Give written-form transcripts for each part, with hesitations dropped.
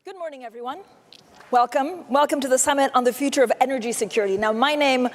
Good morning, everyone. Welcome to the Summit on the Future of Energy Security. Now, my name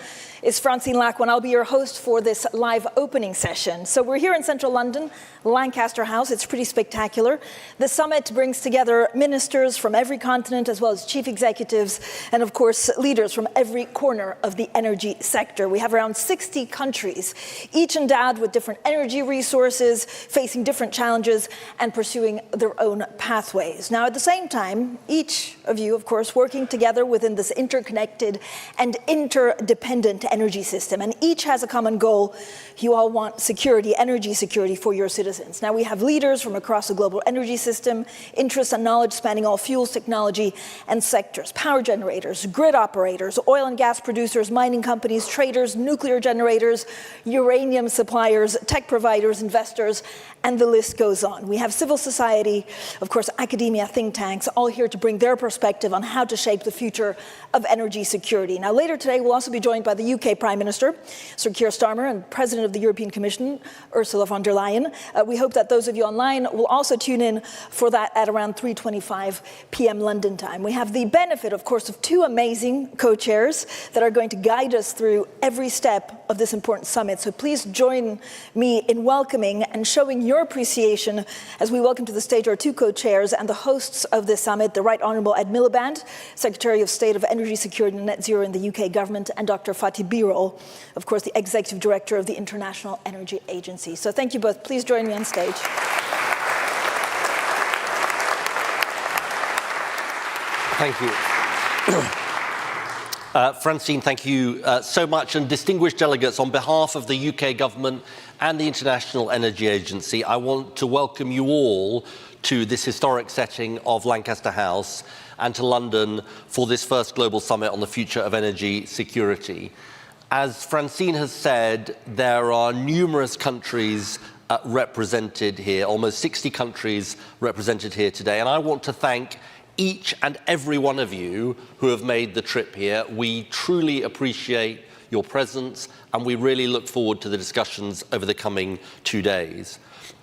is Francine, Lacqua, and I'll be your host for this live opening session. So we're here in central London, Lancaster House. It's pretty spectacular. The summit brings together ministers from every continent, as well as chief executives, and of course, leaders from every corner of the energy sector. We have around 60 countries, each endowed with different energy resources, facing different challenges, and pursuing their own pathways. Now, at the same time, each of you, of course, working together within this interconnected and interdependent energy system. And each has a common goal. You all want security, energy security for your citizens. Now, we have leaders from across the global energy system, interests and knowledge spanning all fuels, technology, and sectors. Power generators, grid operators, oil and gas producers, mining companies, traders, nuclear generators, uranium suppliers, tech providers, investors, and the list goes on. We have civil society, of course, academia, think tanks, all here to bring their perspective on how to shape the future of energy security. Now, later today, we'll also be joined by the UK Prime Minister, Sir Keir Starmer, and President of the European Commission, Ursula von der Leyen. We hope that those of you online will also tune in for that at around 3:25 p.m. London time. We have the benefit, of course, of two amazing co-chairs that are going to guide us through every step of this important summit. So please join me in welcoming and showing your appreciation as we welcome to the stage our two co-chairs and the hosts of this summit, the Right Honourable Ed Miliband, Secretary of State of Energy Security and Net Zero in the UK government, and Dr. Fatih Birol, of course, the Executive Director of the International Energy Agency. So thank you both. Please join me on stage. Thank you. Francine, thank you so much. And distinguished delegates, on behalf of the UK government and the International Energy Agency, I want to welcome you all to this historic setting of Lancaster House and to London for this first global summit on the future of energy security. As Francine has said, there are numerous countries represented here, almost 60 countries represented here today. And I want to thank each and every one of you who have made the trip here. We truly appreciate your presence, and we really look forward to the discussions over the coming 2 days.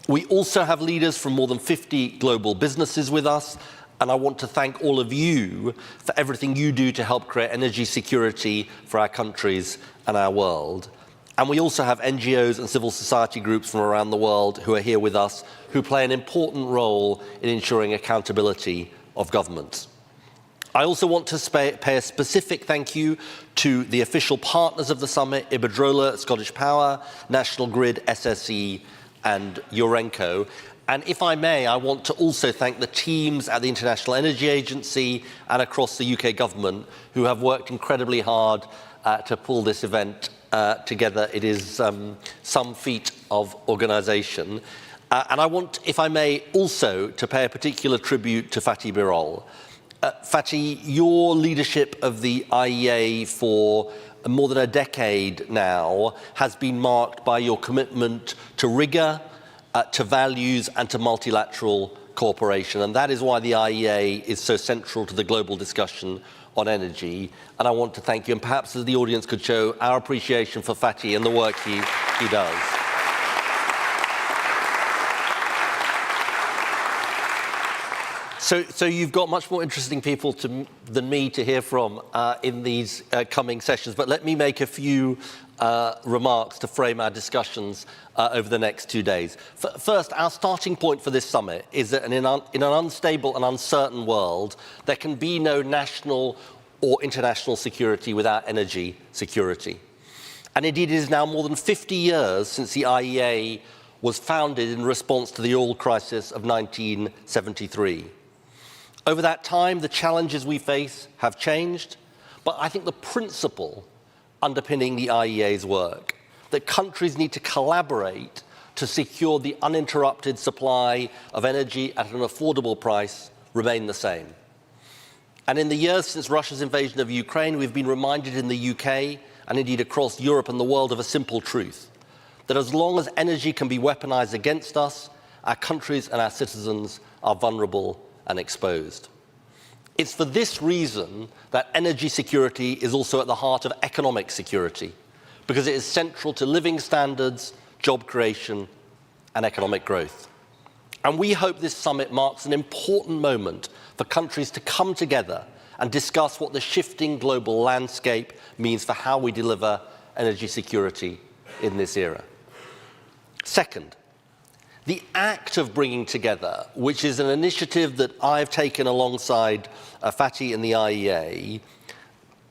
We also have leaders from more than 50 global businesses with us, and I want to thank all of you for everything you do to help create energy security for our countries and our world. And we also have NGOs and civil society groups from around the world who are here with us, who play an important role in ensuring accountability of governments. I also want to pay a specific thank you to the official partners of the summit, Iberdrola, Scottish Power, National Grid, SSE, and Urenco. And if I may, I want to also thank the teams at the International Energy Agency and across the UK government who have worked incredibly hard to pull this event together. It is some feat of organisation. And I want, if I may, also to pay a particular tribute to Fatih Birol. Fatih, your leadership of the IEA for more than a decade now has been marked by your commitment to rigour, to values, and to multilateral cooperation. And that is why the IEA is so central to the global discussion on energy. And I want to thank you. And perhaps as the audience could show our appreciation for Fatih and the work he does. So you've got much more interesting people than me to hear from in these coming sessions. But let me make a few remarks to frame our discussions over the next 2 days. First, our starting point for this summit is that in an unstable and uncertain world, there can be no national or international security without energy security. And indeed, it is now more than 50 years since the IEA was founded in response to the oil crisis of 1973. Over that time, the challenges we face have changed, but I think the principle underpinning the IEA's work, that countries need to collaborate to secure the uninterrupted supply of energy at an affordable price, remain the same. And in the years since Russia's invasion of Ukraine, we've been reminded in the UK, and indeed across Europe and the world, of a simple truth, that as long as energy can be weaponized against us, our countries and our citizens are vulnerable and exposed. It's for this reason that energy security is also at the heart of economic security, because it is central to living standards, job creation, and economic growth. And we hope this summit marks an important moment for countries to come together and discuss what the shifting global landscape means for how we deliver energy security in this era. Second, the act of bringing together, which is an initiative that I've taken alongside Fatih and the IEA,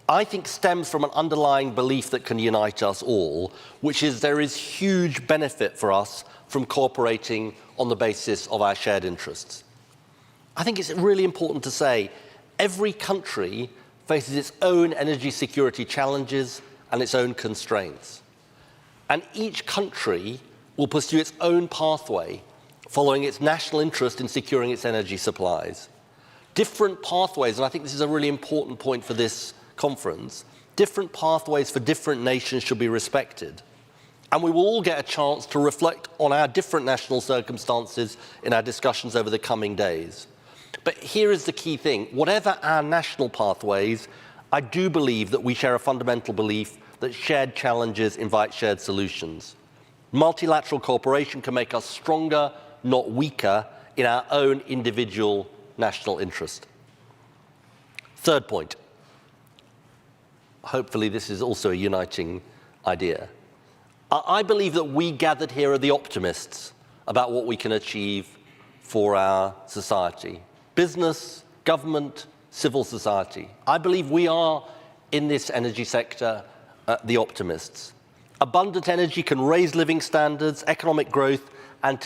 I think stems from an underlying belief that can unite us all, which is there is huge benefit for us from cooperating on the basis of our shared interests. I think it's really important to say every country faces its own energy security challenges and its own constraints. And each country will pursue its own pathway, following its national interest in securing its energy supplies. Different pathways, and I think this is a really important point for this conference, different pathways for different nations should be respected. And we will all get a chance to reflect on our different national circumstances in our discussions over the coming days. But here is the key thing. Whatever our national pathways, I do believe that we share a fundamental belief that shared challenges invite shared solutions. Multilateral cooperation can make us stronger, not weaker, in our own individual national interest. Third point. Hopefully this is also a uniting idea. I believe that we gathered here are the optimists about what we can achieve for our society. Business, government, civil society. I believe we are, in this energy sector, the optimists. Abundant energy can raise living standards, economic growth, and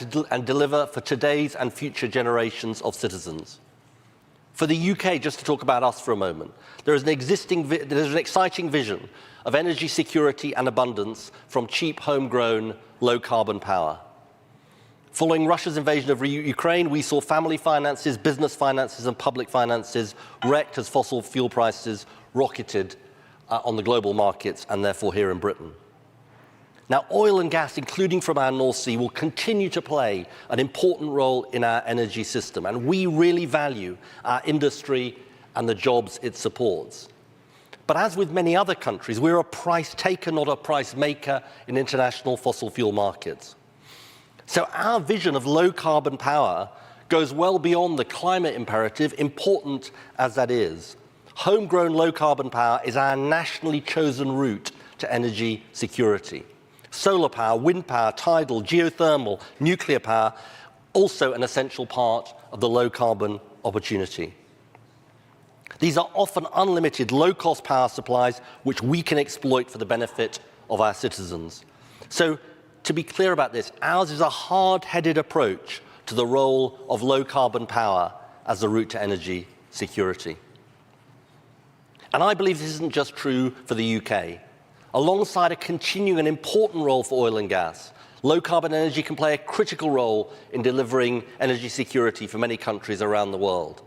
deliver for today's and future generations of citizens. For the UK, just to talk about us for a moment, there's an exciting vision of energy security and abundance from cheap, homegrown, low-carbon power. Following Russia's invasion of Ukraine, we saw family finances, business finances, and public finances wrecked as fossil fuel prices rocketed on the global markets and therefore here in Britain. Now, oil and gas, including from our North Sea, will continue to play an important role in our energy system, and we really value our industry and the jobs it supports. But as with many other countries, we're a price taker, not a price maker in international fossil fuel markets. So our vision of low-carbon power goes well beyond the climate imperative, important as that is. Homegrown low-carbon power is our nationally chosen route to energy security. Solar power, wind power, tidal, geothermal, nuclear power, also an essential part of the low-carbon opportunity. These are often unlimited, low-cost power supplies which we can exploit for the benefit of our citizens. So, to be clear about this, ours is a hard-headed approach to the role of low-carbon power as a route to energy security. And I believe this isn't just true for the UK. Alongside a continuing and important role for oil and gas, low-carbon energy can play a critical role in delivering energy security for many countries around the world.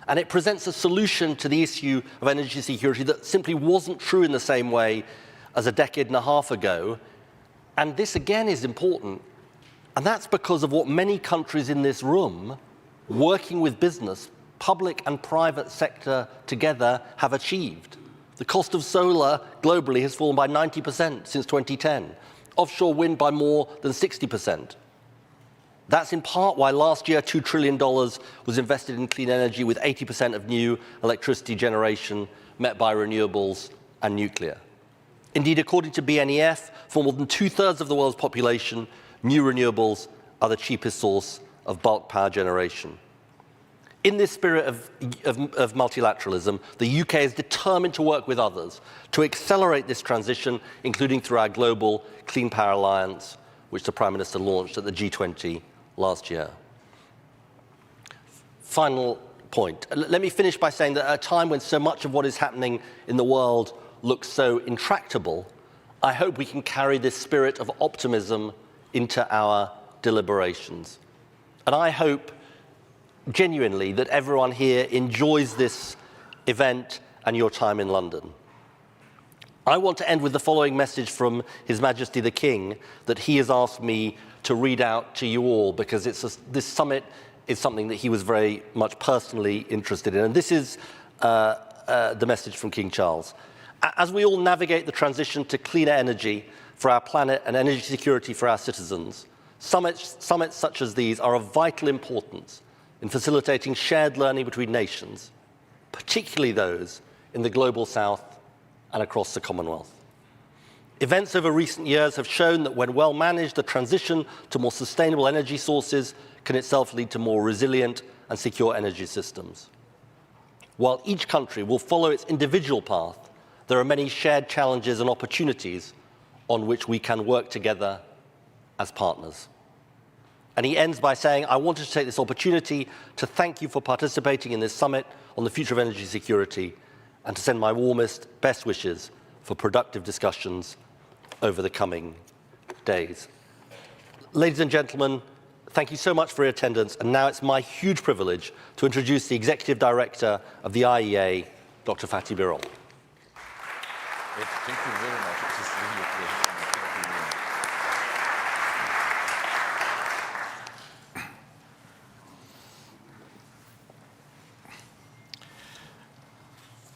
And it presents a solution to the issue of energy security that simply wasn't true in the same way as a decade and a half ago. And this, again, is important. And that's because of what many countries in this room, working with business, public and private sector together, have achieved. The cost of solar globally has fallen by 90% since 2010, offshore wind by more than 60%. That's in part why last year $2 trillion was invested in clean energy, with 80% of new electricity generation met by renewables and nuclear. Indeed, according to BNEF, for more than 2/3 of the world's population, new renewables are the cheapest source of bulk power generation. In this spirit of multilateralism, the UK is determined to work with others to accelerate this transition, including through our global Clean Power Alliance, which the Prime Minister launched at the G20 last year. Final point. Let me finish by saying that at a time when so much of what is happening in the world looks so intractable, I hope we can carry this spirit of optimism into our deliberations. And I hope genuinely that everyone here enjoys this event and your time in London. I want to end with the following message from His Majesty the King that he has asked me to read out to you all, because this summit is something that he was very much personally interested in. And this is the message from King Charles. As we all navigate the transition to cleaner energy for our planet and energy security for our citizens, Summits such as these are of vital importance in facilitating shared learning between nations, particularly those in the global south and across the Commonwealth. Events over recent years have shown that when well managed, the transition to more sustainable energy sources can itself lead to more resilient and secure energy systems. While each country will follow its individual path, there are many shared challenges and opportunities on which we can work together as partners. And he ends by saying, I wanted to take this opportunity to thank you for participating in this summit on the future of energy security and to send my warmest, best wishes for productive discussions over the coming days. Ladies and gentlemen, thank you so much for your attendance. And now it's my huge privilege to introduce the Executive Director of the IEA, Dr. Fatih Birol. Thank you very much. It is really a pleasure.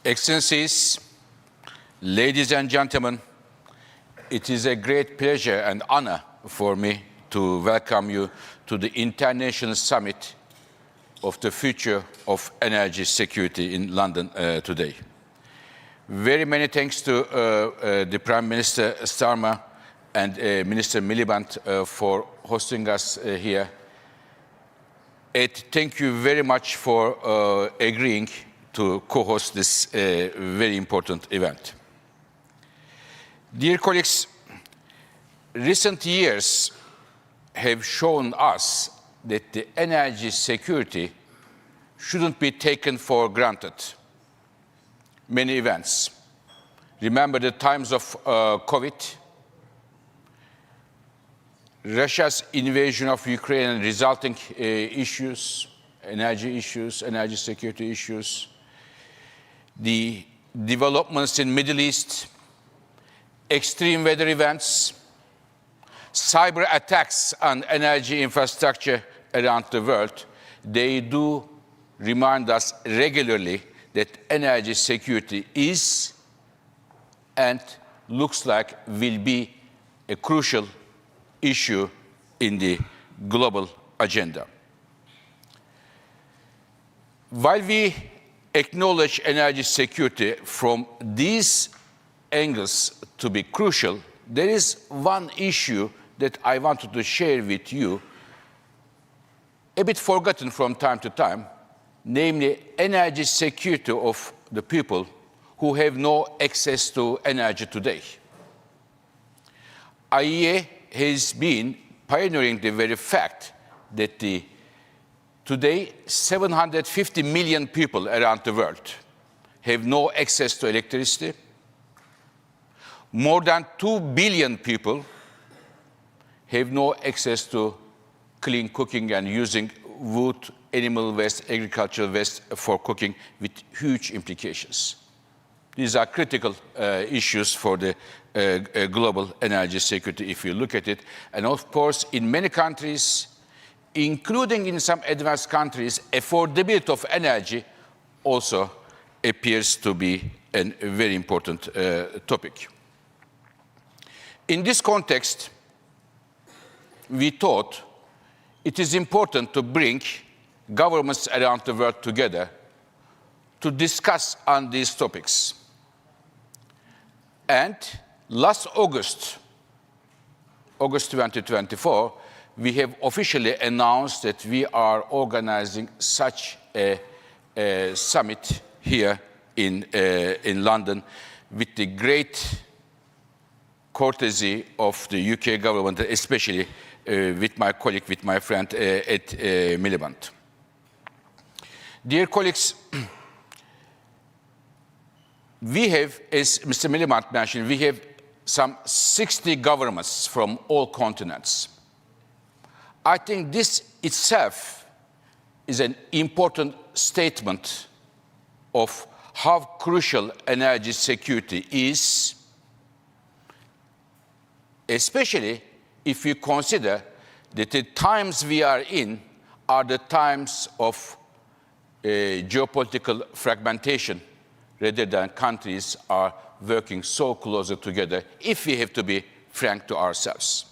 Excellencies, ladies and gentlemen, it is a great pleasure and honor for me to welcome you to the International Summit of the Future of Energy Security in London today. Very many thanks to the Prime Minister Starmer and Minister Miliband for hosting us here. And thank you very much for agreeing to co-host this very important event. Dear colleagues, recent years have shown us that the energy security shouldn't be taken for granted. Many events. Remember the times of COVID, Russia's invasion of Ukraine and resulting issues, energy security issues, the developments in Middle East, extreme weather events, cyber attacks on energy infrastructure around the world. They do remind us regularly that energy security is and looks like will be a crucial issue in the global agenda. While we acknowledge energy security from these angles to be crucial, there is one issue that I wanted to share with you, a bit forgotten from time to time, namely energy security of the people who have no access to energy today. IEA has been pioneering the very fact that today 750 million people around the world have no access to electricity. More than 2 billion people have no access to clean cooking and using wood, animal waste, agricultural waste for cooking, with huge implications. These are critical issues for the global energy security if you look at it. And of course, in many countries, including in some advanced countries, affordability of energy also appears to be a very important topic. In this context, we thought it is important to bring governments around the world together to discuss on these topics. And last August 2024, we have officially announced that we are organizing such a summit here in London with the great courtesy of the UK government, especially with my colleague, with my friend at Miliband. Dear colleagues, we have, as Mr. Miliband mentioned, we have some 60 governments from all continents. I think this itself is an important statement of how crucial energy security is, especially if you consider that the times we are in are the times of geopolitical fragmentation, rather than countries are working so closely together, if we have to be frank to ourselves.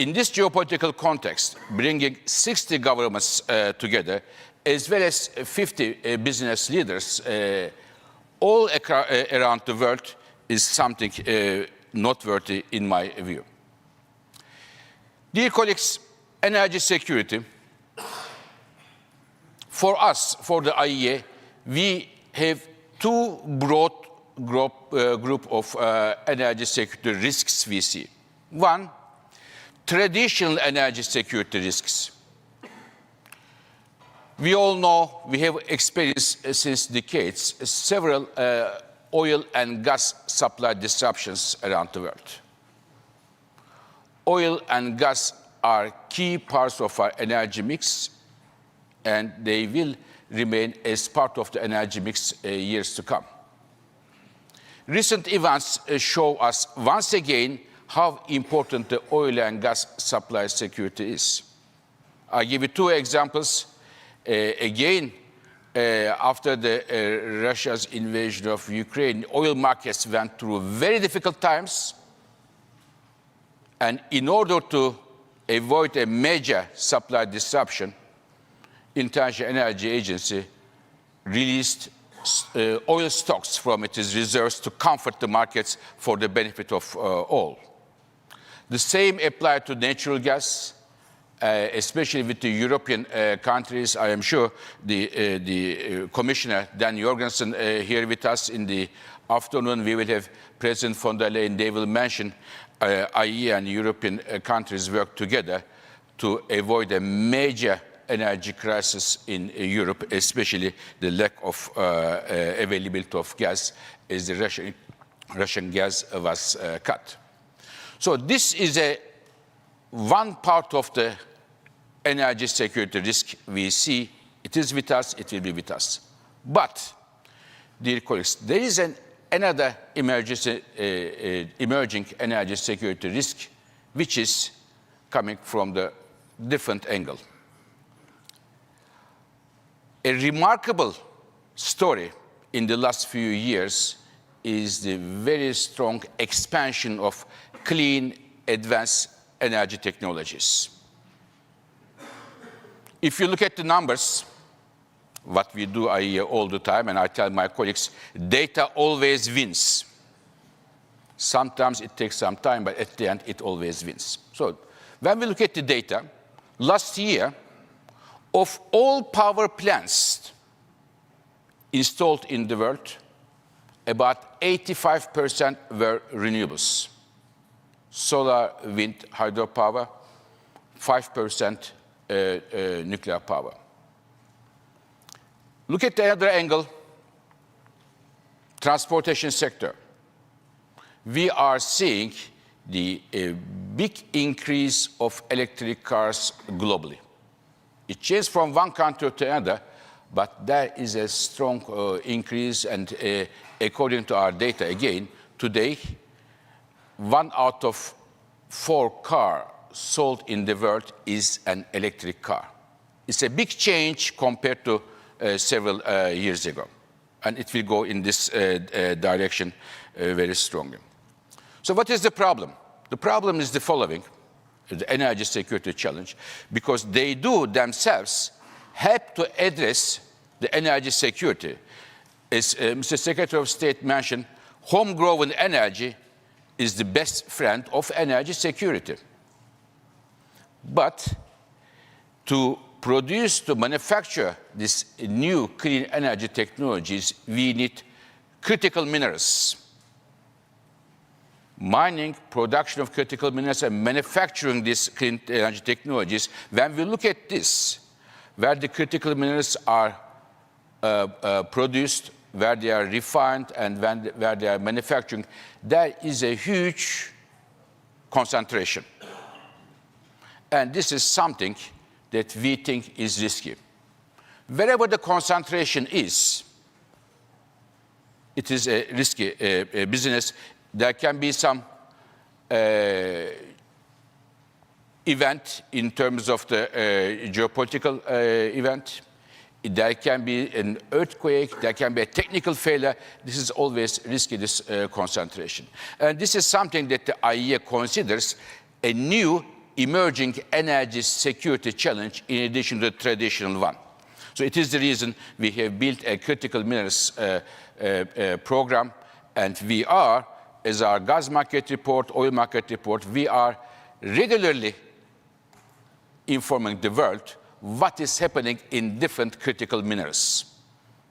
in this geopolitical context, bringing 60 governments together, as well as 50 business leaders all around the world, is something noteworthy in my view. Dear colleagues, energy security, for us, for the IEA, we have two broad group of energy security risks we see. One, traditional energy security risks. We all know, we have experienced since decades several oil and gas supply disruptions around the world. Oil and gas are key parts of our energy mix, and they will remain as part of the energy mix years to come. Recent events show us once again how important the oil and gas supply security is. I'll give you two examples. Again, after Russia's invasion of Ukraine, oil markets went through very difficult times. And in order to avoid a major supply disruption, International Energy Agency released oil stocks from its reserves to comfort the markets for the benefit of all. The same applied to natural gas, especially with the European countries. I am sure the Commissioner, Dan Jorgensen, here with us in the afternoon. We will have President von der Leyen. They will mention IEA and European countries work together to avoid a major energy crisis in Europe, especially the lack of availability of gas as the Russian gas was cut. So this is one part of the energy security risk we see. It is with us, it will be with us. But, dear colleagues, there is another emerging energy security risk, which is coming from the different angle. A remarkable story in the last few years is the very strong expansion of clean, advanced energy technologies. If you look at the numbers, what we do IEA all the time, and I tell my colleagues, data always wins. Sometimes it takes some time, but at the end, it always wins. So when we look at the data, last year, of all power plants installed in the world, about 85% were renewables. Solar, wind, hydropower, 5% nuclear power. Look at the other angle, transportation sector. We are seeing the big increase of electric cars globally. It changed from one country to another, but there is a strong increase, and according to our data, again, today, 1 out of 4 cars sold in the world is an electric car. It's a big change compared to several years ago, and it will go in this direction very strongly. So what is the problem? The problem is the following, the energy security challenge, because they do themselves help to address the energy security. As Mr. Secretary of State mentioned, homegrown energy is the best friend of energy security. But to manufacture these new clean energy technologies, we need critical minerals. Mining, production of critical minerals, and manufacturing these clean energy technologies, when we look at this, where the critical minerals are produced, where they are refined, and where they are manufacturing, there is a huge concentration. And this is something that we think is risky. Wherever the concentration is, it is a risky business. There can be some event in terms of the geopolitical event. There can be an earthquake, there can be a technical failure. This is always risky, this concentration. And this is something that the IEA considers a new emerging energy security challenge in addition to the traditional one. So it is the reason we have built a critical minerals program, and we are, as our gas market report, oil market report, we are regularly informing the world what is happening in different critical minerals.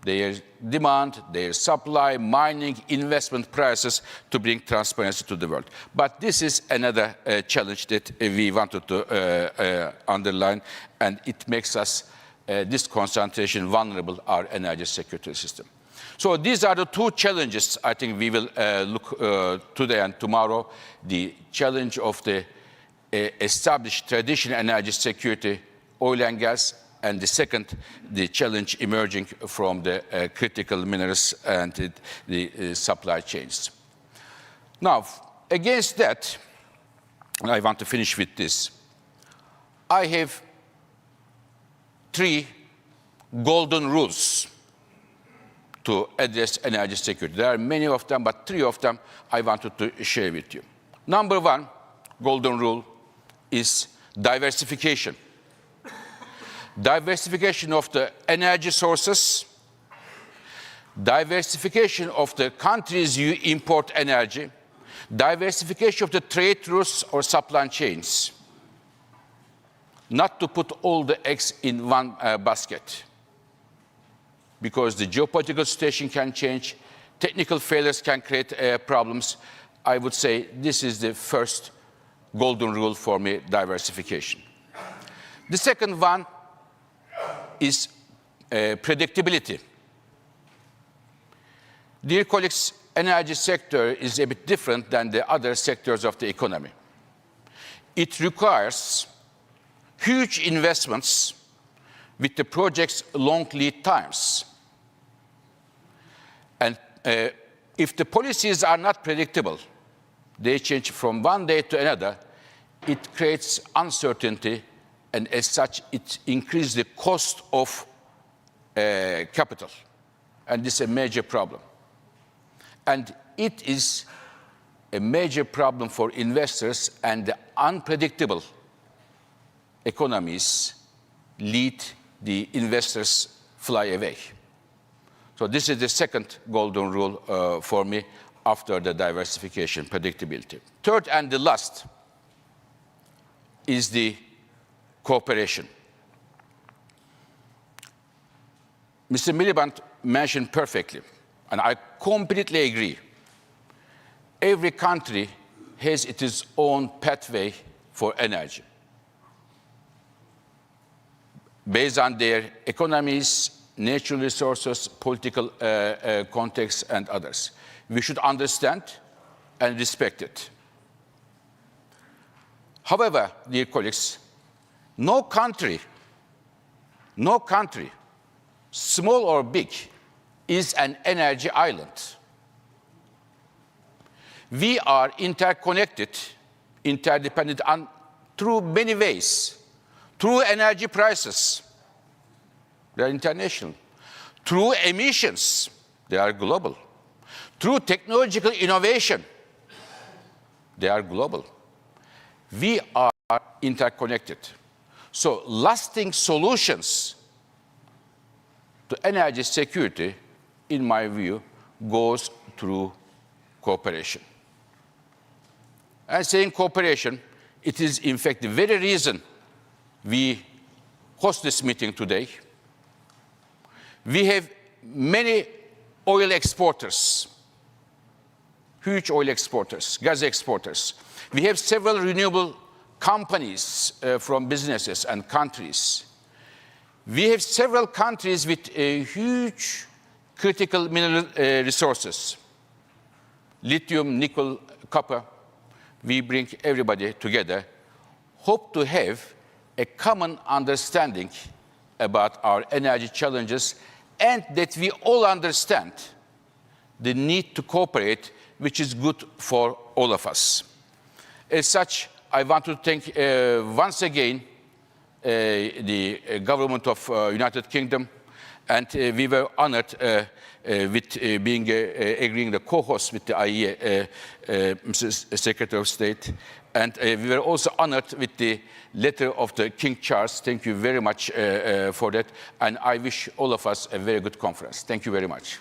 Their demand, their supply, mining, investment prices to bring transparency to the world. But this is another challenge that we wanted to underline, and it makes us, this concentration, vulnerable our energy security system. So these are the two challenges I think we will look today and tomorrow. The challenge of the established traditional energy security, oil and gas, and the second, the challenge emerging from the critical minerals and the supply chains. Now, against that, and I want to finish with this, I have 3 golden rules to address energy security. There are many of them, but 3 of them I wanted to share with you. Number 1 golden rule is diversification. Diversification of the energy sources, diversification of the countries you import energy, diversification of the trade routes or supply chains. Not to put all the eggs in one basket, because the geopolitical situation can change, technical failures can create problems. I would say this is the first golden rule for me, diversification. The second one is predictability. Dear colleagues, energy sector is a bit different than the other sectors of the economy. It requires huge investments with the project's long lead times. And if the policies are not predictable, they change from one day to another, it creates uncertainty, and as such, it increases the cost of capital. And this is a major problem. And it is a major problem for investors, and the unpredictable economies lead the investors fly away. So this is the second golden rule for me after the diversification, predictability. Third and the last is the cooperation. Mr. Miliband mentioned perfectly, and I completely agree. Every country has its own pathway for energy, based on their economies, natural resources, political context, and others. We should understand and respect it. However, dear colleagues, no country, small or big, is an energy island. We are interconnected, interdependent through many ways. Through energy prices, they are international. Through emissions, they are global. Through technological innovation, they are global. We are interconnected. So lasting solutions to energy security, in my view, goes through cooperation. And saying cooperation, it is in fact the very reason we host this meeting today. We have many oil exporters, huge oil exporters, gas exporters. We have several renewable companies from businesses and countries. We have several countries with huge critical mineral resources, lithium, nickel, copper. We bring everybody together, hope to have a common understanding about our energy challenges, and that we all understand the need to cooperate, which is good for all of us. As such, I want to thank once again the government of United Kingdom And we were honored with agreeing the co-host with the IEA, Mrs. Secretary of State. And we were also honored with the letter of the King Charles. Thank you very much for that. And I wish all of us a very good conference. Thank you very much.